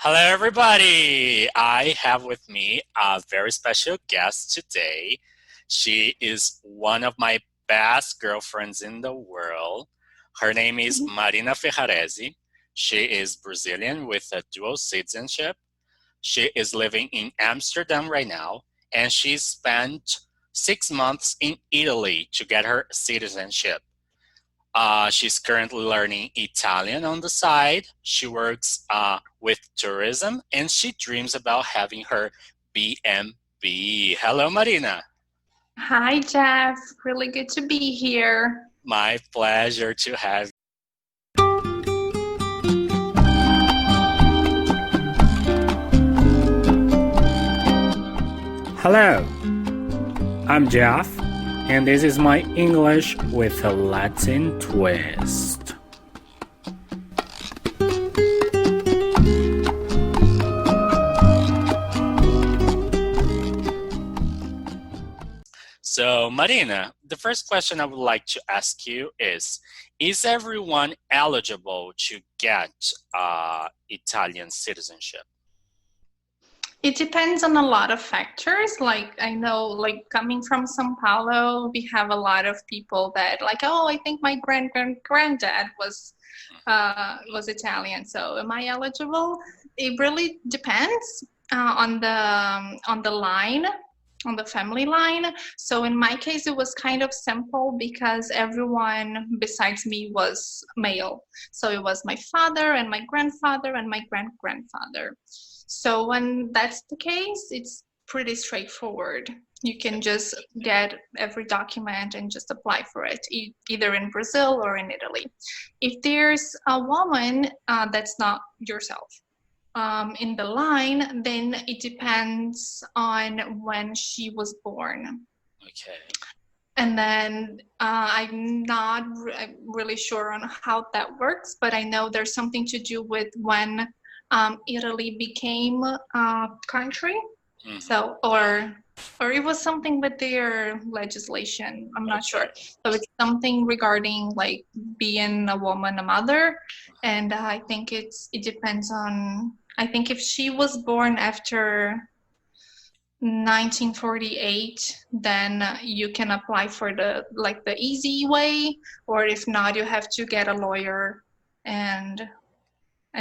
Hello, everybody. I have with me a very special guest today. She is one of my best girlfriends in the world. Her name is Marina Ferrarezze. She is Brazilian with a dual citizenship. She is living in Amsterdam right now, and she spent 6 months in Italy to get her citizenship. She's currently learning Italian on the side. She works with tourism, and she dreams about having her B&B. Hello, Marina. Hi, Jeff. Really good to be here. My pleasure to have you. Hello, I'm Jeff, and this is my English with a Latin twist. So, Marina, the first question I would like to ask you is everyone eligible to get Italian citizenship? It depends on a lot of factors. Like I know, like coming from São Paulo, we have a lot of people that like, oh, I think my granddad was Italian. So am I eligible? It really depends on the line, on the family line. So in my case, it was kind of simple because everyone besides me was male. So it was my father and my grandfather and my grandfather. So when that's the case, it's pretty straightforward. You can just get every document and just apply for it, either in Brazil or in Italy. If there's a woman that's not yourself in the line, then it depends on when she was born. Okay. And then I'm not really sure on how that works, but I know there's something to do with when Italy became a country. Mm-hmm. So, or it was something with their legislation. I'm not sure. So it's something regarding like being a woman, a mother, and I think it depends on. I think if she was born after 1948, then you can apply for the easy way, or if not, you have to get a lawyer and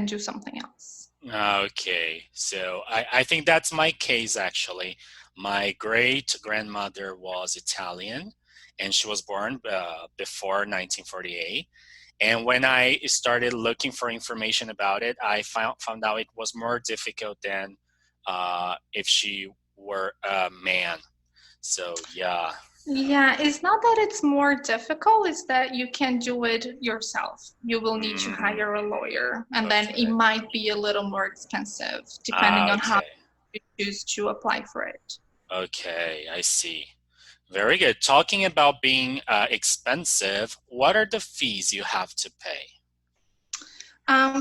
do something else. Okay, so I think that's my case actually. My great grandmother was Italian and she was born before 1948. And when I started looking for information about it, I found out it was more difficult than if she were a man. So, yeah. Yeah, it's not that it's more difficult, it's that you can't do it yourself. You will need to hire a lawyer, and then it might be a little more expensive depending on how you choose to apply for it. Okay, I see. Very good. Talking about being expensive, what are the fees you have to pay?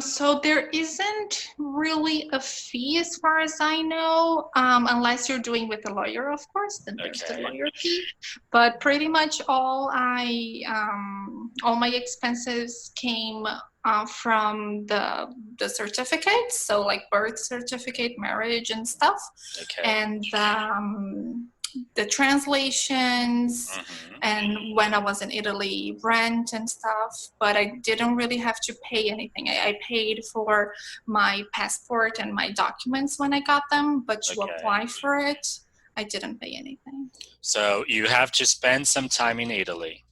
So there isn't really a fee as far as I know, unless you're doing with a lawyer, of course, then there's the lawyer fee. But pretty much all my expenses came from the certificates, so like birth certificate, marriage and stuff. Okay. And the translations and when I was in Italy, rent and stuff, but I didn't really have to pay anything. I paid for my passport and my documents when I got them, but to apply for it, I didn't pay anything. So you have to spend some time in Italy.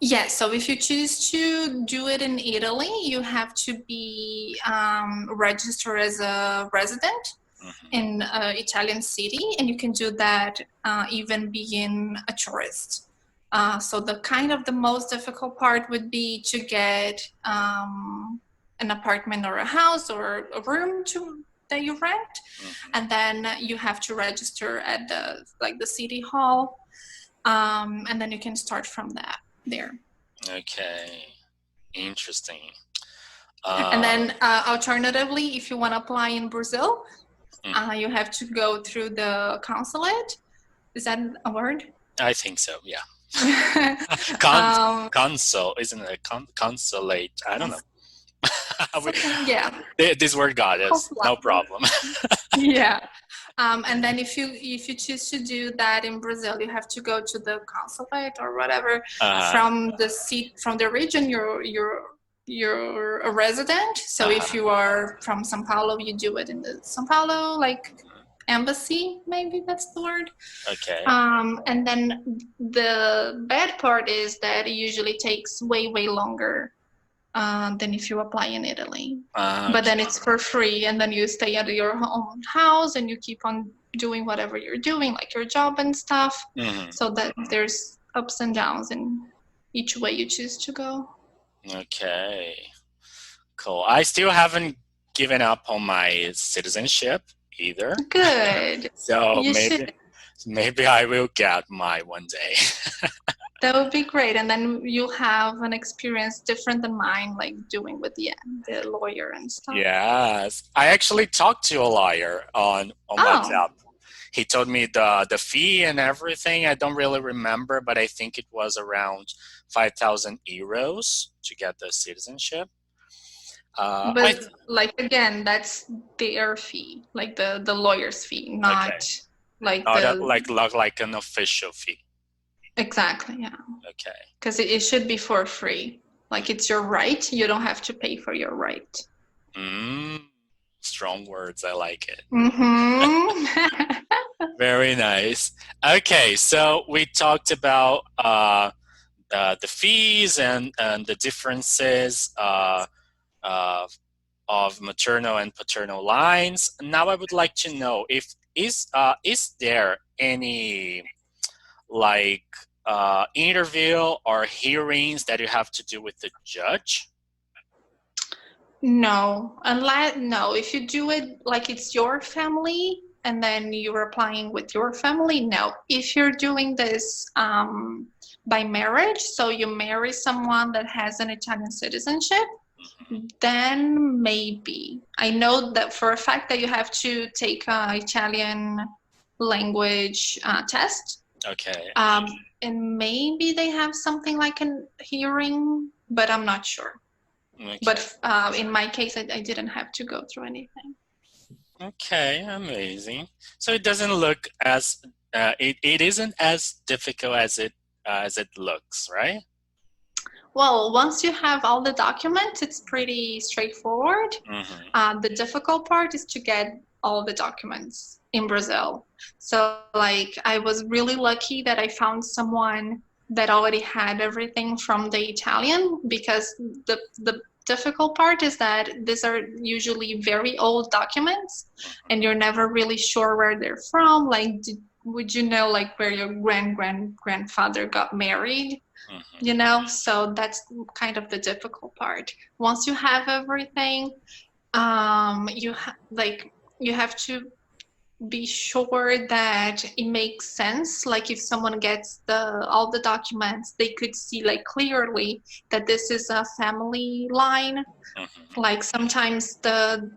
Yes, so if you choose to do it in Italy, you have to be registered as a resident in an Italian city, and you can do that even being a tourist. So the most difficult part would be to get an apartment or a house or a room that you rent, and then you have to register at the city hall, and then you can start from there. Okay, interesting. And then alternatively, if you want to apply in Brazil, you have to go through the consulate. Is that a word? I think so, yeah. Consul, isn't it? Consulate, I don't know. Yeah. This word got us. No problem. Yeah. And then if you choose to do that in Brazil, you have to go to the consulate or whatever from the region you're a resident. So if you are from São Paulo, you do it in the São Paulo embassy, maybe that's the word. Okay. And then the bad part is that it usually takes way longer than if you apply in Italy. But then it's for free, and then you stay at your own house and you keep on doing whatever you're doing, like your job and stuff. So that there's ups and downs in each way you choose to go. Okay. Cool. I still haven't given up on my citizenship either. Good. So maybe I will get my one day. That would be great. And then you'll have an experience different than mine, like doing with the lawyer and stuff. Yes. I actually talked to a lawyer on WhatsApp. He told me the fee and everything. I don't really remember, but I think it was around 5,000 euros to get the citizenship. But again, that's their fee, like the lawyer's fee, not like an official fee. Exactly, yeah. Okay. Because it should be for free. Like it's your right. You don't have to pay for your right. Strong words. I like it. Mm-hmm. Very nice. Okay, so we talked about the fees and the differences of maternal and paternal lines. Now I would like to know is there any interview or hearings that you have to do with the judge? No, if you do it like it's your family and then you're applying with your family, no. If you're doing this by marriage, so you marry someone that has an Italian citizenship, then maybe. I know that for a fact that you have to take an Italian language test. Okay. And maybe they have something like a hearing, but I'm not sure. Okay. But in my case, I didn't have to go through anything. Okay, amazing. So it doesn't look as it isn't as difficult as it looks, right? Well, once you have all the documents, it's pretty straightforward. The difficult part is to get all the documents in Brazil. So I was really lucky that I found someone that already had everything from the Italian, because the difficult part is that these are usually very old documents and you're never really sure where they're from. Would you know where your grandfather got married? So that's kind of the difficult part. Once you have everything, you have to be sure that it makes sense. Like if someone gets all the documents, they could see clearly that this is a family line. Like sometimes the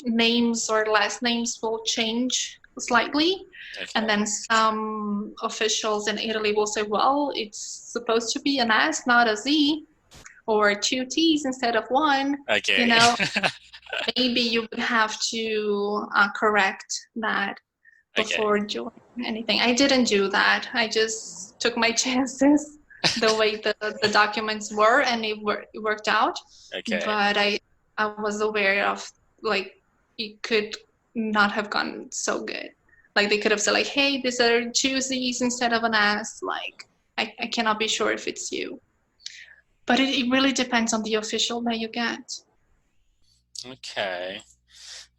names or last names will change slightly. Okay. And then some officials in Italy will say, well, it's supposed to be an S, not a Z, or 2 T's instead of 1. Okay. Maybe you would have to correct that before doing anything. I didn't do that. I just took my chances the way the documents were, and it worked out. Okay. But I was aware of it could not have gone so good. They could have said hey, these are 2 Z's instead of an S. I cannot be sure if it's you. But it really depends on the official that you get. Okay.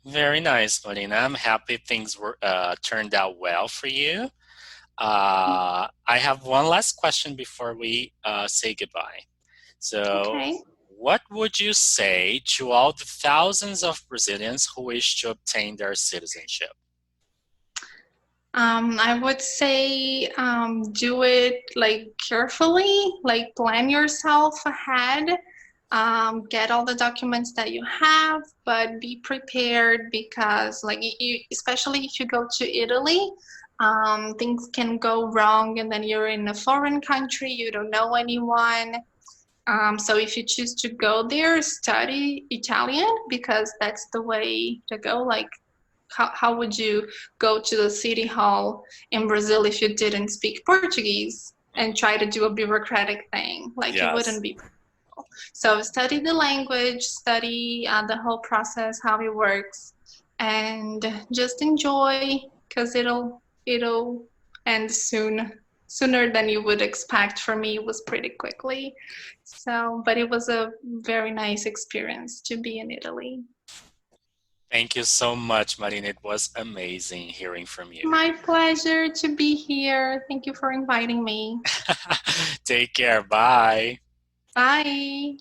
Very nice, Marina. I'm happy things were turned out well for you. I have one last question before we say goodbye. So, what would you say to all the thousands of Brazilians who wish to obtain their citizenship? I would say do it carefully, plan yourself ahead, get all the documents that you have, but be prepared because especially if you go to Italy, things can go wrong and then you're in a foreign country, you don't know anyone. So if you choose to go there, study Italian because that's the way to go. Like, how would you go to the city hall in Brazil if you didn't speak Portuguese and try to do a bureaucratic thing? Like, it wouldn't Yes. be possible. So study the language, study the whole process, how it works, and just enjoy because it'll end soon, sooner than you would expect. For me, it was pretty quickly. So, but it was a very nice experience to be in Italy. Thank you so much, Marina. It was amazing hearing from you. My pleasure to be here. Thank you for inviting me. Take care. Bye. Bye.